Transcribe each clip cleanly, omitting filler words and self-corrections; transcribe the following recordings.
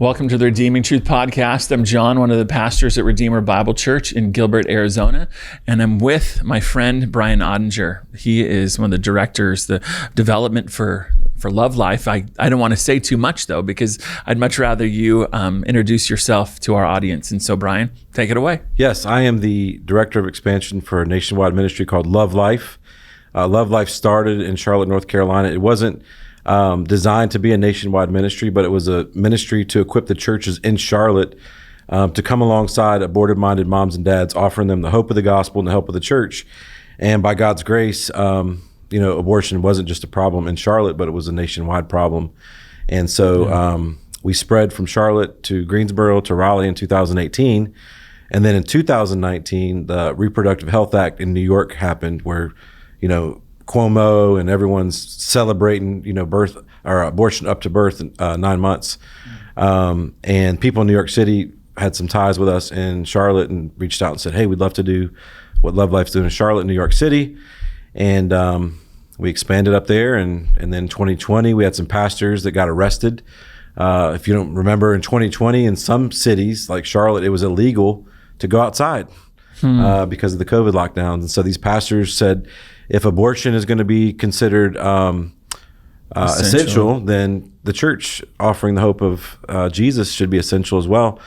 Welcome to the Redeeming Truth Podcast. I'm John, one of the pastors at Redeemer Bible Church in Gilbert, Arizona, and I'm with my friend Brian Ottinger. He is one of the directors, the development for Love Life. I don't want to say too much though, because I'd much rather you introduce yourself to our audience. And so Brian, take it away. Yes, I am the director of expansion for a nationwide ministry called Love Life. Love Life started in Charlotte, North Carolina. It wasn't designed to be a nationwide ministry, but it was a ministry to equip the churches in Charlotte to come alongside abortive-minded moms and dads, offering them the hope of the gospel and the help of the church. And by God's grace, abortion wasn't just a problem in Charlotte, but it was a nationwide problem. And so we spread from Charlotte to Greensboro to Raleigh in 2018. And then in 2019, the Reproductive Health Act in New York happened, where, Cuomo and everyone's celebrating, birth or abortion up to birth in 9 months. And people in New York City had some ties with us in Charlotte and reached out and said, hey, we'd love to do what Love Life's doing in Charlotte, New York City. And we expanded up there. And then 2020, we had some pastors that got arrested. If you don't remember, in 2020, in some cities like Charlotte, it was illegal to go outside because of the COVID lockdowns. And so these pastors said, if abortion is going to be considered essential, then the church offering the hope of Jesus should be essential as well.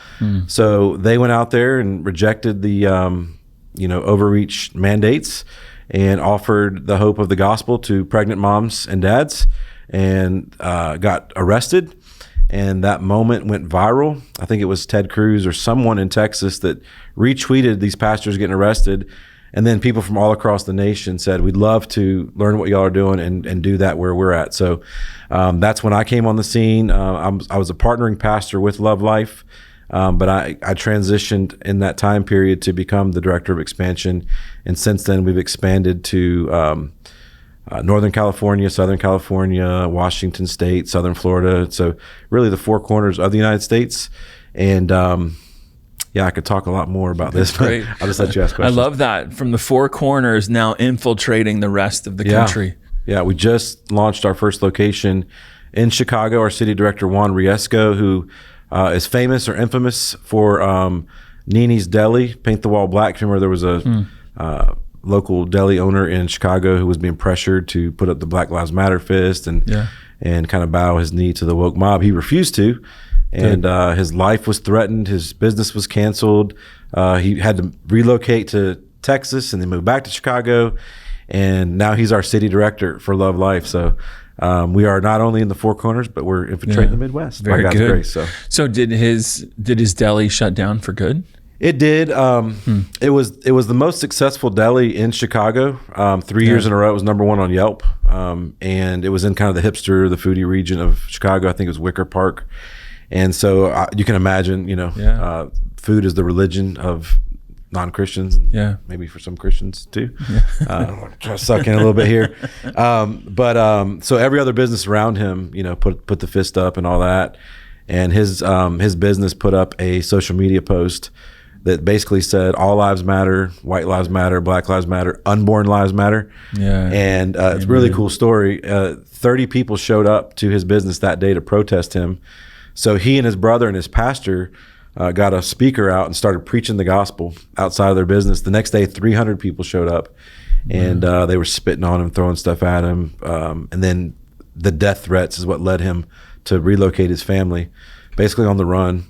So they went out there and rejected the overreach mandates and offered the hope of the gospel to pregnant moms and dads, and got arrested. And that moment went viral. I think it was Ted Cruz or someone in Texas that retweeted these pastors getting arrested. And then people from all across the nation said, we'd love to learn what y'all are doing and do that where we're at. So that's when I came on the scene. I was a partnering pastor with Love Life, but I transitioned in that time period to become the director of expansion. And since then, we've expanded to Northern California, Southern California, Washington State, Southern Florida. So really the four corners of the United States. And I could talk a lot more about this, but I'll just let you ask questions. I love that. From the four corners now infiltrating the rest of the country. Yeah, we just launched our first location in Chicago. Our city director, Juan Riesco, who is famous or infamous for Nini's Deli, Paint the Wall Black. Remember, there was a local deli owner in Chicago who was being pressured to put up the Black Lives Matter fist and kind of bow his knee to the woke mob. He refused to. And his life was threatened. His business was canceled. He had to relocate to Texas and then move back to Chicago. And now he's our city director for Love Life. So we are not only in the four corners, but we're infiltrating the Midwest. Very by God's good. Grace. So did his deli shut down for good? It did. It was the most successful deli in Chicago. 3 years in a row, it was number one on Yelp. And it was in kind of the hipster, the foodie region of Chicago. I think it was Wicker Park. And so you can imagine, food is the religion of non-Christians, and maybe for some Christians too. Try to suck in a little bit here. So every other business around him, put the fist up and all that. And his business put up a social media post that basically said, all lives matter, white lives matter, black lives matter, unborn lives matter. And it's a really cool story. 30 people showed up to his business that day to protest him. So he and his brother and his pastor got a speaker out and started preaching the gospel outside of their business. The next day, 300 people showed up, and they were spitting on him, throwing stuff at him. And then the death threats is what led him to relocate his family, basically on the run.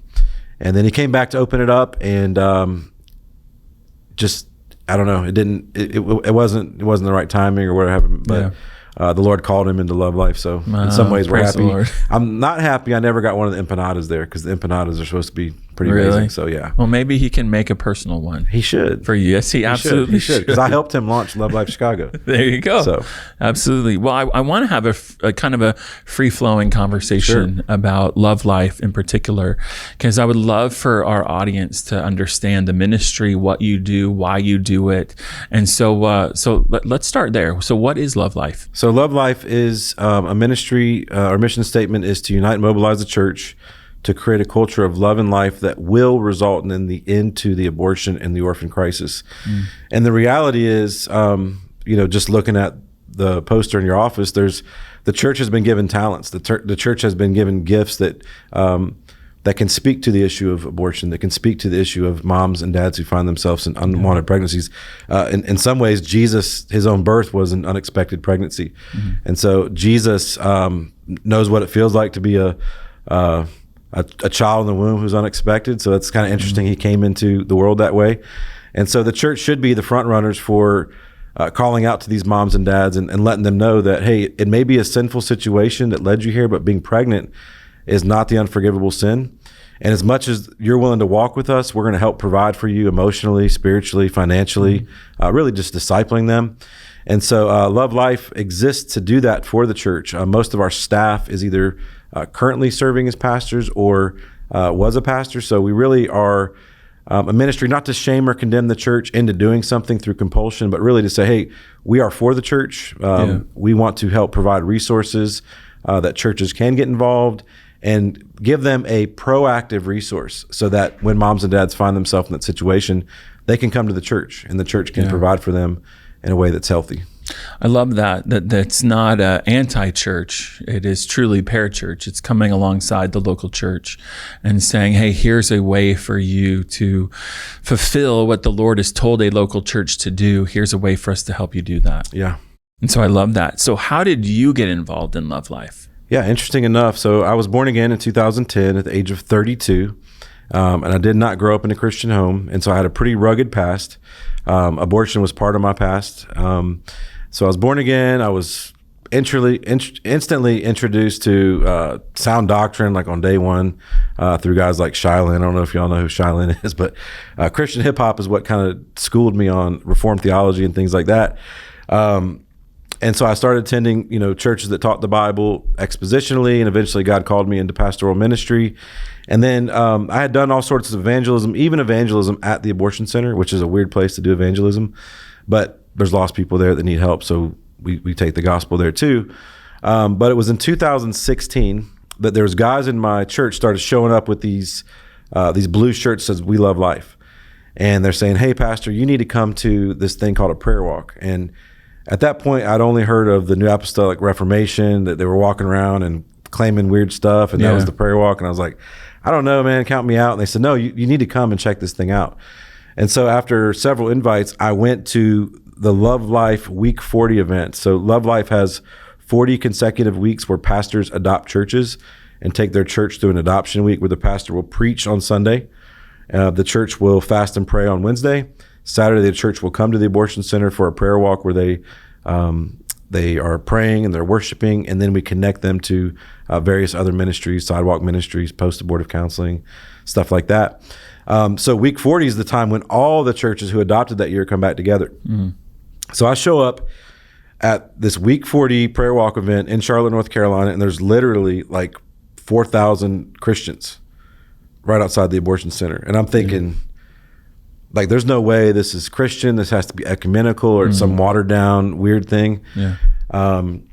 And then he came back to open it up, and I don't know. It wasn't the right timing or whatever, but the Lord called him into Love Life. So in some ways we're happy. I'm not happy I never got one of the empanadas there, because the empanadas are supposed to be pretty amazing. So well, maybe he can make a personal one. He should. For you. Yes, he absolutely should. Because I helped him launch Love Life Chicago. There you go. So absolutely. Well, I want to have a kind of a free-flowing conversation about Love Life in particular, because I would love for our audience to understand the ministry, what you do, why you do it. And so let's start there. So what is Love Life? So Love Life is a ministry. Our mission statement is to unite and mobilize the church to create a culture of love and life that will result in the end to the abortion and the orphan crisis. And the reality is, just looking at the poster in your office, the church has been given talents. The church has been given gifts that that can speak to the issue of abortion, that can speak to the issue of moms and dads who find themselves in unwanted pregnancies. In some ways, Jesus, his own birth was an unexpected pregnancy. And so Jesus knows what it feels like to be a child in the womb who's unexpected. So it's kind of interesting. He came into the world that way. And so the church should be the front runners for calling out to these moms and dads and letting them know that, hey, it may be a sinful situation that led you here, but being pregnant is not the unforgivable sin. And as much as you're willing to walk with us, we're going to help provide for you emotionally, spiritually, financially, really just discipling them. And so Love Life exists to do that for the church. Most of our staff is either currently serving as pastors or was a pastor. So we really are a ministry not to shame or condemn the church into doing something through compulsion, but really to say, hey, we are for the church. We want to help provide resources that churches can get involved and give them a proactive resource so that when moms and dads find themselves in that situation, they can come to the church and the church can provide for them in a way that's healthy. I love that's not anti-church. It is truly parachurch. It's coming alongside the local church and saying, hey, here's a way for you to fulfill what the Lord has told a local church to do. Here's a way for us to help you do that. Yeah. And so I love that. So how did you get involved in Love Life? Yeah, interesting enough. So I was born again in 2010 at the age of 32, and I did not grow up in a Christian home. And so I had a pretty rugged past. Abortion was part of my past. So I was born again. I was instantly introduced to sound doctrine, like on day one, through guys like Shylin. I don't know if y'all know who Shylin is, but Christian hip hop is what kind of schooled me on Reformed theology and things like that. And so I started attending, churches that taught the Bible expositionally, and eventually God called me into pastoral ministry. And then I had done all sorts of evangelism, even evangelism at the abortion center, which is a weird place to do evangelism, but there's lost people there that need help, so we take the gospel there too. But it was in 2016 that there was guys in my church started showing up with these blue shirts that says "We Love Life," and they're saying, "Hey, pastor, you need to come to this thing called a prayer walk." And at that point, I'd only heard of the New Apostolic Reformation, that they were walking around and claiming weird stuff, and that was the prayer walk. And I was like, I don't know, man, count me out. And they said, no, you need to come and check this thing out. And so after several invites, I went to the Love Life Week 40 event. So Love Life has 40 consecutive weeks where pastors adopt churches and take their church through an adoption week where the pastor will preach on Sunday. The church will fast and pray on Wednesday. Saturday, the church will come to the abortion center for a prayer walk where they are praying and they're worshiping, and then we connect them to various other ministries, sidewalk ministries, post-abortive counseling, stuff like that. So week 40 is the time when all the churches who adopted that year come back together. So I show up at this week 40 prayer walk event in Charlotte, North Carolina, and there's literally like 4,000 Christians right outside the abortion center. And I'm thinking, like, there's no way this is Christian. This has to be ecumenical or some watered down weird thing. And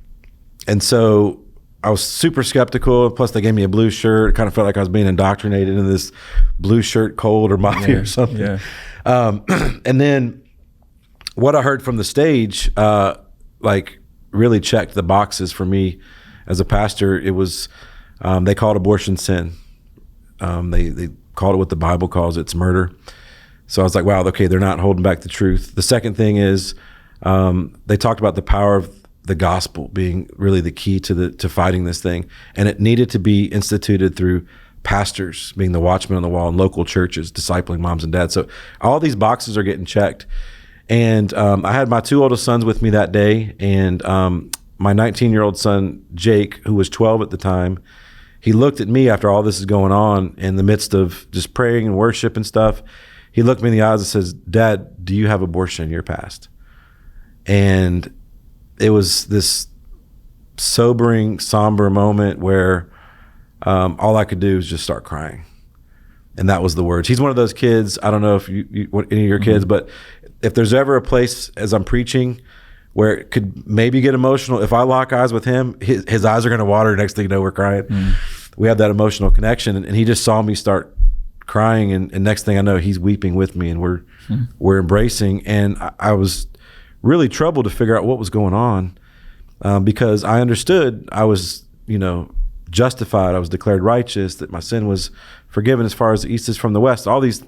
so I was super skeptical. Plus, they gave me a blue shirt. It kind of felt like I was being indoctrinated into this blue shirt cult or mafia or something. And then what I heard from the stage, really checked the boxes for me as a pastor. It was, they called abortion sin. They called it what the Bible calls it's murder. So I was like, wow, okay, they're not holding back the truth. The second thing is they talked about the power of the gospel being really the key to fighting this thing. And it needed to be instituted through pastors being the watchmen on the wall and local churches discipling moms and dads. So all these boxes are getting checked. And I had my two oldest sons with me that day. And my 19-year-old son, Jake, who was 12 at the time, he looked at me after all this is going on in the midst of just praying and worship and stuff. He looked me in the eyes and says, "Dad, do you have abortion in your past?" And it was this sobering, somber moment where all I could do was just start crying. And that was the words. He's one of those kids, I don't know if you any of your kids, but if there's ever a place as I'm preaching where it could maybe get emotional, if I lock eyes with him, his eyes are going to water. Next thing you know, we're crying. We have that emotional connection. And he just saw me start crying, and next thing I know, he's weeping with me, and we're embracing. And I was really troubled to figure out what was going on, because I understood I was, justified, I was declared righteous, that my sin was forgiven as far as the east is from the west. All these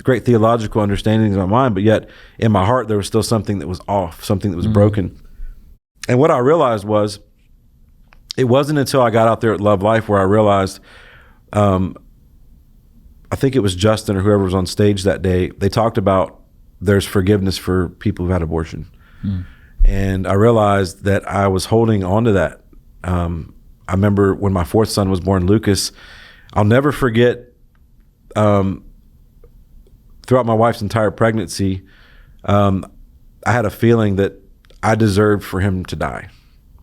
great theological understandings in my mind, but yet in my heart there was still something that was off, something that was broken. And what I realized was, it wasn't until I got out there at Love Life where I realized, I think it was Justin or whoever was on stage that day, they talked about there's forgiveness for people who've had abortion. And I realized that I was holding on to that. I remember when my fourth son was born, Lucas, I'll never forget, throughout my wife's entire pregnancy, I had a feeling that I deserved for him to die.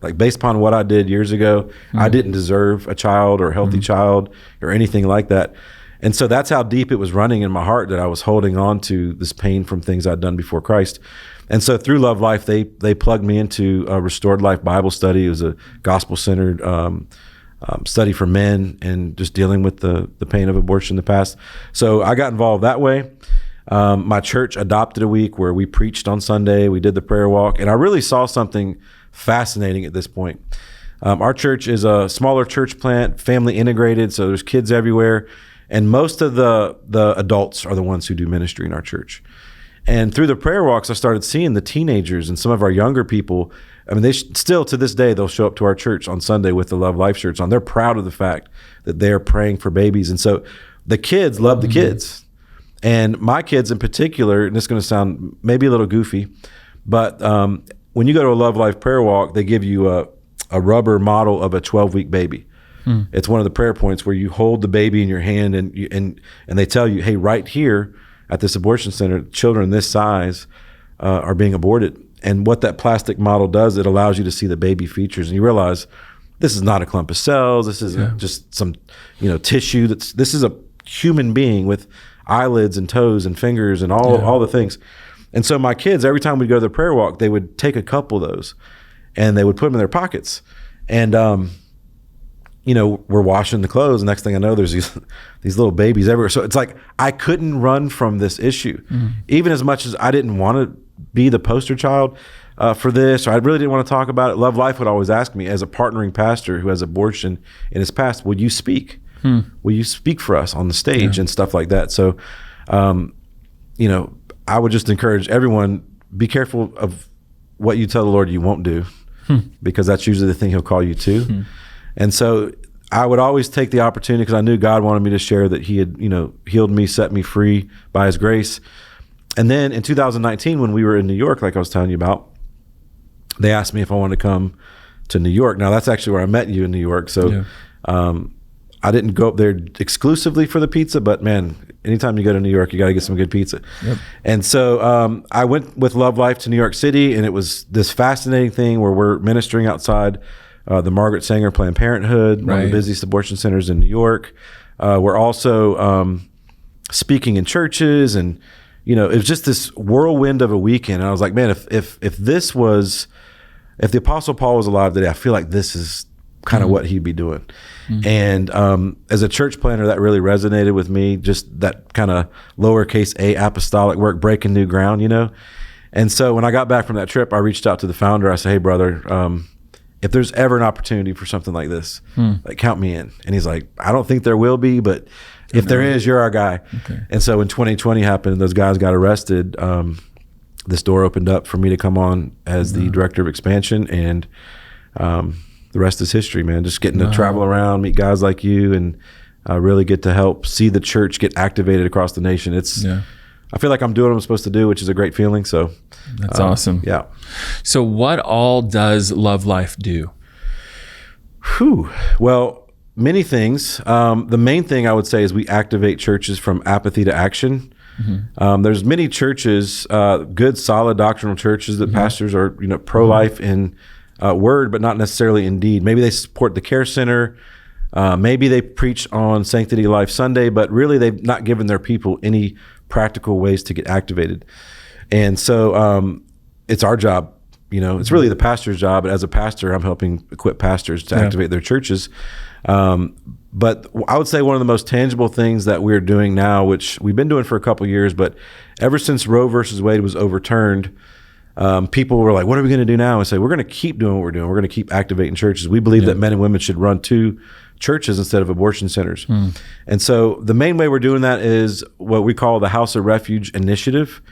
Like, based upon what I did years ago, I didn't deserve a child or a healthy child or anything like that. And so that's how deep it was running in my heart, that I was holding on to this pain from things I'd done before Christ. And so through Love Life, they plugged me into a Restored Life Bible study. It was a gospel-centered study for men and just dealing with the pain of abortion in the past. So I got involved that way. My church adopted a week where we preached on Sunday. We did the prayer walk. And I really saw something fascinating at this point. Our church is a smaller church plant, family integrated, so there's kids everywhere. And most of the adults are the ones who do ministry in our church. And through the prayer walks, I started seeing the teenagers and some of our younger people. I mean, they still to this day, they'll show up to our church on Sunday with the Love Life shirts on. They're proud of the fact that they're praying for babies. And so the kids love the kids. And my kids in particular, and this is going to sound maybe a little goofy, but when you go to a Love Life prayer walk, they give you a rubber model of a 12-week baby. It's one of the prayer points where you hold the baby in your hand and they tell you, hey, right here at this abortion center, children this size are being aborted. And what that plastic model does, it allows you to see the baby features, and you realize this is not a clump of cells. This isn't just some tissue. This is a human being with eyelids and toes and fingers and all the things. And so my kids, every time we'd go to the prayer walk, they would take a couple of those and they would put them in their pockets. And we're washing the clothes. And next thing I know, there's these little babies everywhere. So it's like I couldn't run from this issue, even as much as I didn't want to be the poster child for this, or I really didn't want to talk about it. Love Life would always ask me, as a partnering pastor who has abortion in his past, would you speak? Will you speak for us on the stage and stuff like that? So, I would just encourage everyone, be careful of what you tell the Lord you won't do, because that's usually the thing he'll call you to. And so I would always take the opportunity, because I knew God wanted me to share that he had, healed me, set me free by his grace. And then in 2019, when we were in New York, like I was telling you about, they asked me if I wanted to come to New York. Now, that's actually where I met you, in New York. So I didn't go up there exclusively for the pizza, but man, anytime you go to New York, you got to get some good pizza. And so I went with Love Life to New York City, and it was this fascinating thing where we're ministering outside the Margaret Sanger Planned Parenthood, one of the busiest abortion centers in New York. We're also speaking in churches, and it was just this whirlwind of a weekend. And I was like, man, if the Apostle Paul was alive today, I feel like this is kind of what he'd be doing. And as a church planner, that really resonated with me, just that kind of lowercase a apostolic work, breaking new ground, And so when I got back from that trip, I reached out to the founder. I said, hey, brother, if there's ever an opportunity for something like this, like, count me in. And he's like, I don't think there will be, but if there is, you're our guy. And so when 2020 happened and those guys got arrested, this door opened up for me to come on as the director of expansion, and the rest is history, man. Just getting to travel around, meet guys like you, and really get to help see the church get activated across the nation. I feel like I'm doing what I'm supposed to do, which is a great feeling. So that's awesome. Yeah. So what all does Love Life do? Well, many things. The main thing I would say is we activate churches from apathy to action. There's many churches, good, solid doctrinal churches that pastors are, pro-life in word, but not necessarily in deed. Maybe they support the care center. Maybe they preach on Sanctity Life Sunday, but really they've not given their people any practical ways to get activated. And so it's our job, it's really the pastor's job. But as a pastor, I'm helping equip pastors to activate their churches. But I would say one of the most tangible things that we're doing now, which we've been doing for a couple of years, but ever since Roe versus Wade was overturned, people were like, what are we going to do now? And say, we're going to keep doing what we're doing. We're going to keep activating churches. We believe that men and women should run two churches instead of abortion centers. And so the main way we're doing that is what we call the House of Refuge Initiative,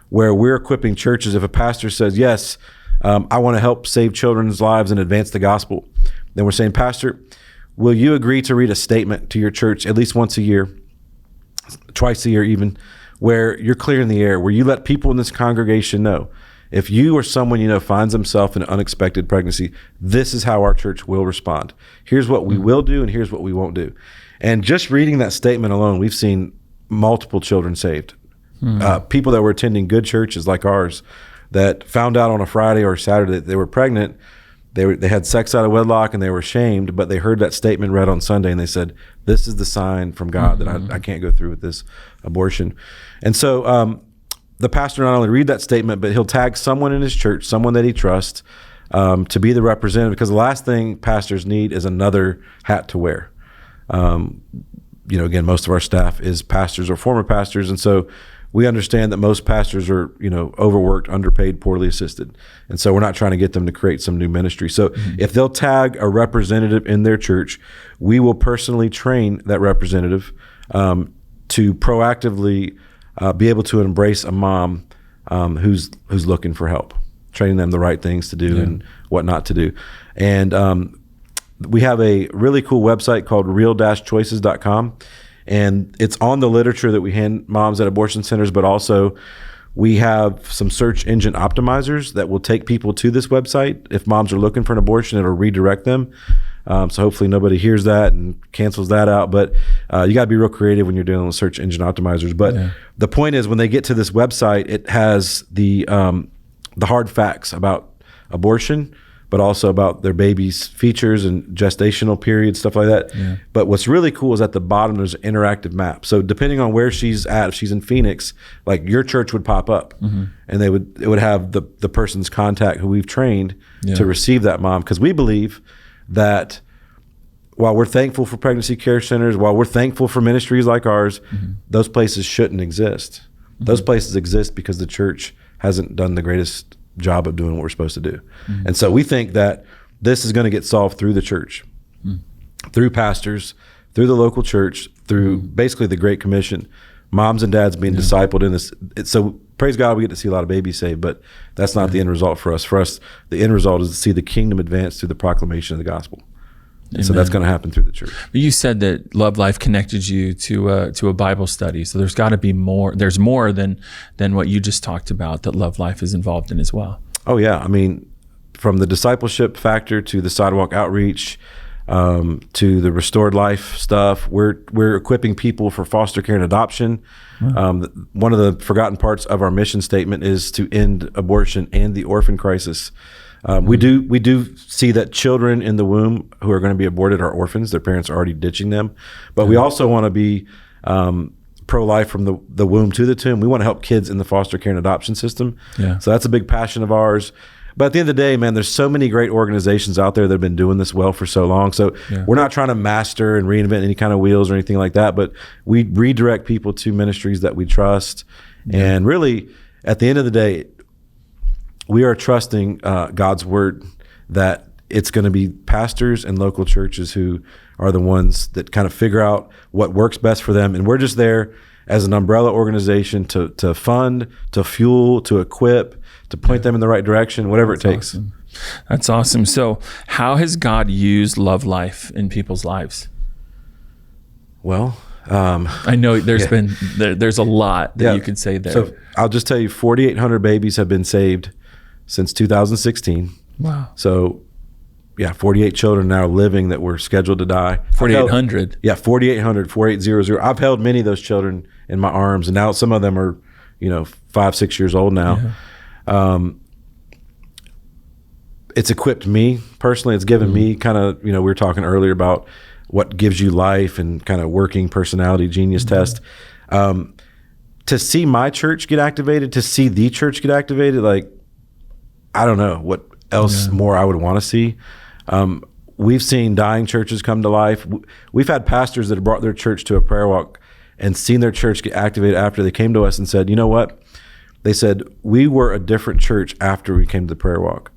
where we're equipping churches. If a pastor says, yes, I want to help save children's lives and advance the gospel, then we're saying, Pastor, will you agree to read a statement to your church at least once a year, twice a year even, where you're clearing the air, where you let people in this congregation know, if you or someone you know finds himself in an unexpected pregnancy, this is how our church will respond. Here's what we will do, and here's what we won't do. And just reading that statement alone, we've seen multiple children saved. People that were attending good churches like ours that found out on a Friday or Saturday that they were pregnant, they had sex out of wedlock and they were ashamed, but they heard that statement read on Sunday and they said, this is the sign from God that I can't go through with this abortion. And so the pastor not only read that statement, but he'll tag someone in his church, someone that he trusts, to be the representative, because the last thing pastors need is another hat to wear. Again, most of our staff is pastors or former pastors, and so we understand that most pastors are, overworked, underpaid, poorly assisted. And so we're not trying to get them to create some new ministry. So if they'll tag a representative in their church, we will personally train that representative to proactively be able to embrace a mom who's looking for help, training them the right things to do and what not to do. And we have a really cool website called real-choices.com. And it's on the literature that we hand moms at abortion centers, but also we have some search engine optimizers that will take people to this website. If moms are looking for an abortion, it'll redirect them. So hopefully nobody hears that and cancels that out. But you got to be real creative when you're dealing with search engine optimizers. But the point is, when they get to this website, it has the hard facts about abortion, but also about their baby's features and gestational period, stuff like that. Yeah. But what's really cool is at the bottom, there's an interactive map. So depending on where she's at, if she's in Phoenix, like your church would pop up and it would have the person's contact who we've trained to receive that mom. Because we believe that while we're thankful for pregnancy care centers, while we're thankful for ministries like ours, those places shouldn't exist. Those places exist because the church hasn't done the greatest job of doing what we're supposed to do. And so we think that this is going to get solved through the church, through pastors, through the local church, through basically the Great Commission, moms and dads being discipled in this. So praise God, we get to see a lot of babies saved, but that's not the end result for us. For us, the end result is to see the kingdom advance through the proclamation of the gospel. And so that's going to happen through the church. But you said that Love Life connected you to a Bible study. So there's got to be more. There's more than what you just talked about that Love Life is involved in as well. Oh yeah, I mean, from the discipleship factor to the sidewalk outreach, to the restored life stuff, we're equipping people for foster care and adoption. One of the forgotten parts of our mission statement is to end abortion and the orphan crisis. We do see that children in the womb who are going to be aborted are orphans. Their parents are already ditching them. But we also want to be pro-life from the womb to the tomb. We want to help kids in the foster care and adoption system. Yeah. So that's a big passion of ours. But at the end of the day, man, there's so many great organizations out there that have been doing this well for so long. So we're not trying to master and reinvent any kind of wheels or anything like that. But we redirect people to ministries that we trust. And really, at the end of the day, we are trusting God's word that it's going to be pastors and local churches who are the ones that kind of figure out what works best for them. And we're just there as an umbrella organization to fund, to fuel, to equip, to point them in the right direction, whatever it takes. Awesome. That's awesome. So how has God used Love Life in people's lives? Well, I know there's there's a lot that you could say there. So I'll just tell you, 4,800 babies have been saved since 2016. Wow. So 48 children now living that were scheduled to die. 4,800. 4,800, 4,800. I've held many of those children in my arms, and now some of them are, 5-6 years old now. Yeah. It's equipped me personally. It's given me kind of, we were talking earlier about what gives you life and kind of working personality genius test. To see my church get activated, to see the church get activated, like, I don't know what else more I would want to see. We've seen dying churches come to life. We've had pastors that have brought their church to a prayer walk and seen their church get activated after they came to us and said, you know what? They said, we were a different church after we came to the prayer walk.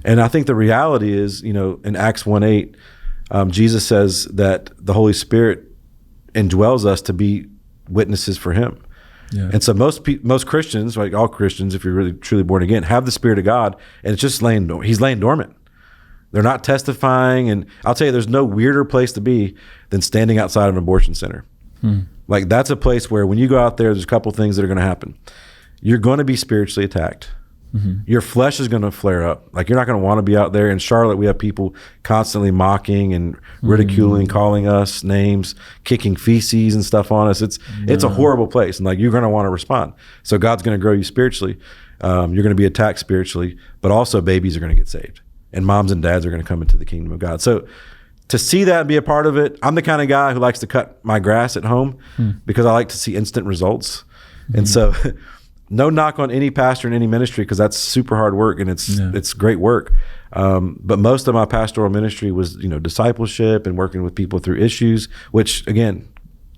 And I think the reality is, in Acts 1:8, Jesus says that the Holy Spirit indwells us to be witnesses for him. Yeah. And so most Christians, like all Christians, if you're really truly born again, have the Spirit of God, and it's just he's laying dormant. They're not testifying. And I'll tell you, there's no weirder place to be than standing outside of an abortion center. Like, that's a place where when you go out there, there's a couple things that are going to happen. You're going to be spiritually attacked. Your flesh is going to flare up. Like, you're not going to want to be out there. In Charlotte, we have people constantly mocking and ridiculing, calling us names, kicking feces and stuff on us. It's a horrible place. And like, you're going to want to respond. So God's going to grow you spiritually. You're going to be attacked spiritually, but also babies are going to get saved, and moms and dads are going to come into the kingdom of God. So to see that and be a part of it, I'm the kind of guy who likes to cut my grass at home because I like to see instant results. And so no knock on any pastor in any ministry, because that's super hard work, and it's great work. But most of my pastoral ministry was, discipleship and working with people through issues, which again,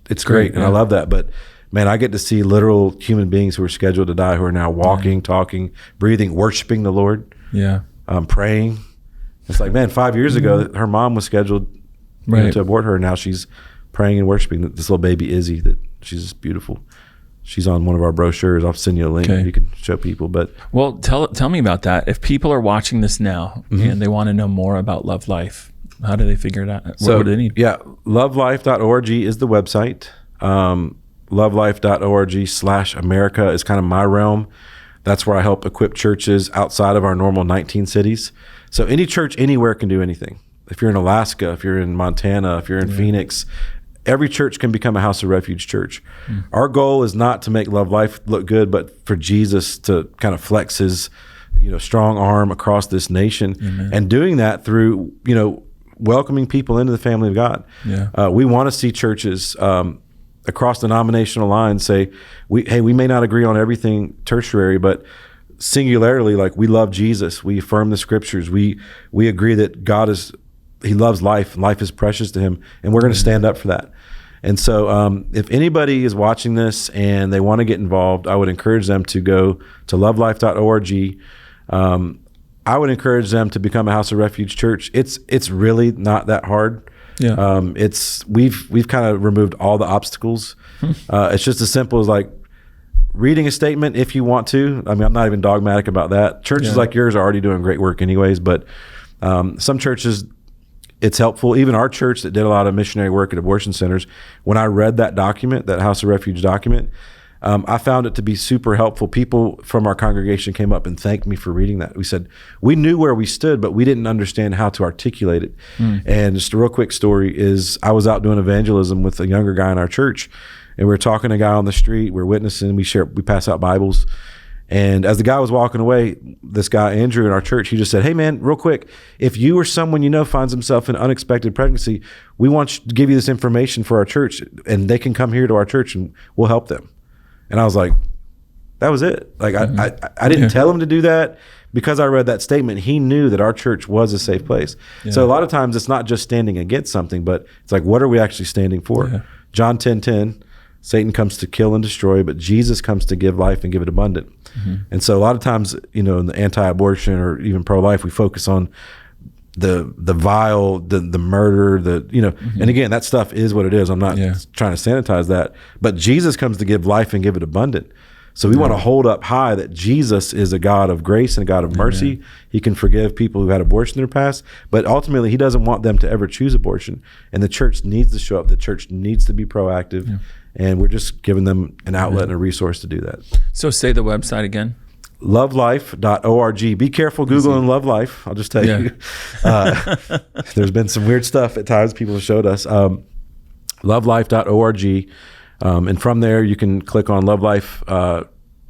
it's great. And I love that. But man, I get to see literal human beings who are scheduled to die, who are now walking, talking, breathing, worshiping the Lord, praying. It's like, man, 5 years ago, her mom was scheduled to abort her. And now she's praying and worshiping this little baby Izzy, that she's just beautiful. She's on one of our brochures. I'll send you a link. You can show people. But well, tell me about that. If people are watching this now and they want to know more about Love Life, how do they figure it out? What do they need? Yeah, lovelife.org is the website. Lovelife.org/America is kind of my realm. That's where I help equip churches outside of our normal 19 cities. So any church anywhere can do anything. If you're in Alaska, if you're in Montana, if you're in Phoenix, every church can become a house of refuge church. Our goal is not to make Love Life look good, but for Jesus to kind of flex his, strong arm across this nation. And doing that through, welcoming people into the family of God. We want to see churches across denominational lines say, we may not agree on everything tertiary, but singularly, like, we love Jesus. We affirm the scriptures. We agree that he loves life, and life is precious to him, and we're going to stand up for that. And so if anybody is watching this and they want to get involved, I would encourage them to go to lovelife.org. I would encourage them to become a house of refuge church. It's really not that hard. We've kind of removed all the obstacles. It's just as simple as like reading a statement if you want to. I mean, I'm not even dogmatic about that. Churches like yours are already doing great work anyways, but some churches, it's helpful. Even our church that did a lot of missionary work at abortion centers, when I read that document, that House of Refuge document, I found it to be super helpful. People from our congregation came up and thanked me for reading that. We said, we knew where we stood, but we didn't understand how to articulate it. And just a real quick story is, I was out doing evangelism with a younger guy in our church, and we were talking to a guy on the street. We're witnessing, we pass out Bibles. And as the guy was walking away, this guy, Andrew, in our church, he just said, hey man, real quick, if you or someone finds himself in unexpected pregnancy, we want to give you this information for our church, and they can come here to our church and we'll help them. And I was like, that was it. Like, I didn't tell him to do that. Because I read that statement, he knew that our church was a safe place. So a lot of times it's not just standing against something, but it's like, what are we actually standing for? John 10:10, Satan comes to kill and destroy, but Jesus comes to give life and give it abundant. And so a lot of times, in the anti-abortion or even pro-life, we focus on the vile, the murder, and again, that stuff is what it is. I'm not trying to sanitize that, but Jesus comes to give life and give it abundant. So we want to hold up high that Jesus is a God of grace and a God of mercy. He can forgive people who had abortion in their past, but ultimately he doesn't want them to ever choose abortion. And the church needs to show up. The church needs to be proactive. And we're just giving them an outlet and a resource to do that. So say the website again. Lovelife.org. Be careful Googling Love Life. I'll just tell you. There's been some weird stuff at times people have showed us. Lovelife.org. And from there, you can click on Love Life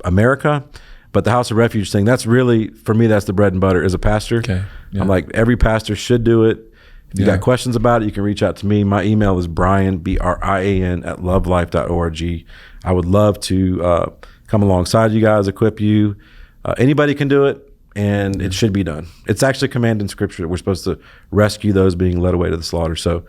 America. But the House of Refuge thing, that's really, for me, that's the bread and butter as a pastor. I'm like, every pastor should do it. If you got questions about it, you can reach out to me. My email is Brian, Brian, @lovelife.org. I would love to come alongside you guys, equip you. Anybody can do it, and it should be done. It's actually command in Scripture that we're supposed to rescue those being led away to the slaughter. So,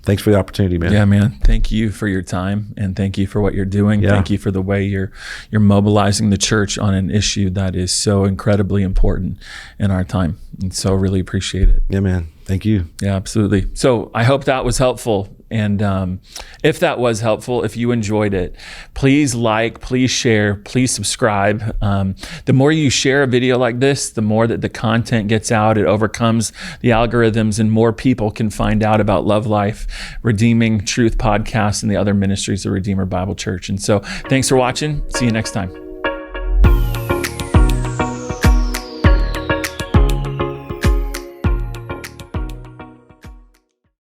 thanks for the opportunity, man. Yeah, man. Thank you for your time, and thank you for what you're doing. Thank you for the way you're mobilizing the church on an issue that is so incredibly important in our time. And so really appreciate it. Yeah, man. Thank you. Yeah, absolutely. So I hope that was helpful. And if that was helpful, if you enjoyed it, please like, please share, please subscribe. The more you share a video like this, the more that the content gets out. It overcomes the algorithms and more people can find out about Love Life, Redeeming Truth Podcast, and the other ministries of Redeemer Bible Church. And so thanks for watching. See you next time.